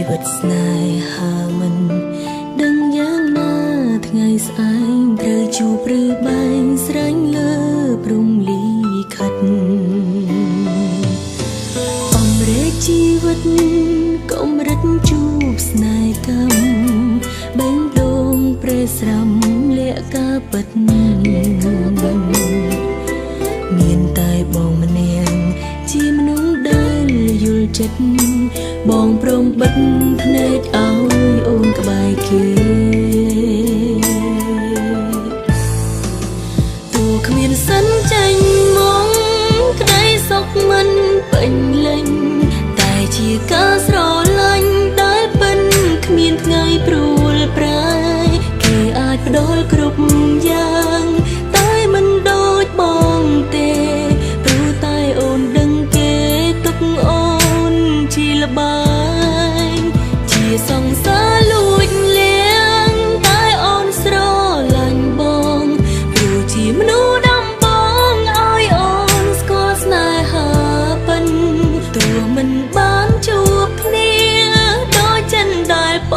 វិតស្នេហាមិនដឹងយ៉ាងណាថ្ងៃស្អែកត្រូវជួបឬបែងស្រេញលើព្រំលីខិតបំរែកជីវិតកម្រិតជួបស្នេហ៍កម្មបេងដូងព្រែស្រាំលាក់ការពិតមានតែបងម្នាក់ជាមនុស្សដែលយល់ចិត្តបងព្រមបិទភ្នែកឲ្យអូនក្បែរគេទោះគ្មានសិនចេញមកក្តីសុខមិនពេញលេញតែជាការស្រឡាញ់ដែលពិនគ្មានថ្ងៃព្រួលប្រែគេអាចផ្ដល់គ្រប់យ៉ាងតែមិនដូចបងទេព្រោះតែអូនដឹងគេទុកអូនជាល្បែងជាសង្សារលួចលៀងតែអូនស្រឡាញ់បងព្រោះជាមនុស្សដំបងឲ្យអូនស្គាល់ស្នេហាពិនទោះមិនបានជួបគ្នាដូចចិនដែលប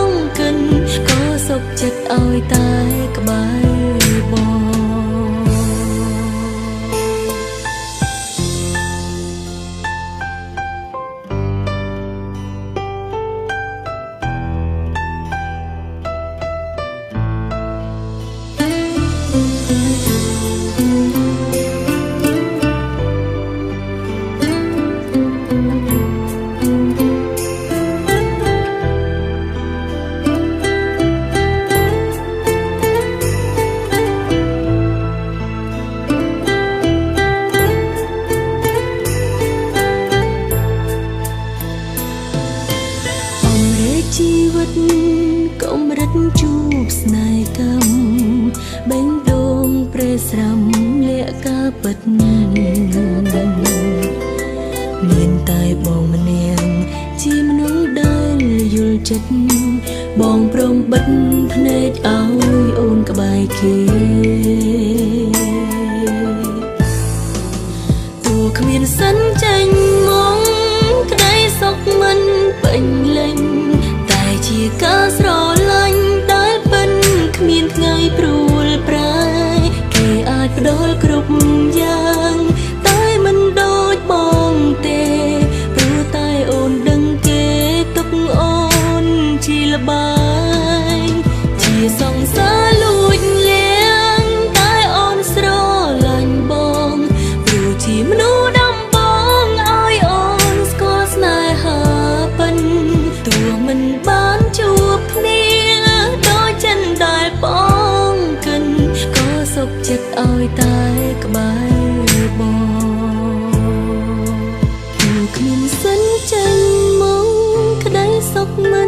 ងកិនក៏សុខចិត្តឲ្យតែក្បែរបងជីវិតកម្រិតជួបស្នេហ៍កម្មបេងដូងព្រែស្រាំលាក់ការពិតមានតែបងម្នាក់ជាមនុស្សដែលយល់ចិត្តបងព្រមបិទភ្នែកឲ្យអូនក្បែរគេទោះគ្មានសិនចេញមកក្តីសុខមិនពេញលេញជាការស្រឡាញ់ដែលពិនគ្មានថ្ងៃព្រួលប្រែគេអាចផ្ដល់គ្រប់យ៉ាងតែមិនដូចបងទេព្រោះតែអូនដឹងគេទុកអូនជាល្បែងជាសង្សារលួចលៀងតែអូនស្រឡាញ់បងព្រោះជាមនុស្សដំបងឲ្យអូនស្គាល់ស្នេហាពិនទោះមិនបានជួបគ្នាដូចចិនដែលបងកិនក៏សុខចិត្តឲ្យតែក្បែរបងគ្មានសិនចេញមកក្តីសុខមិន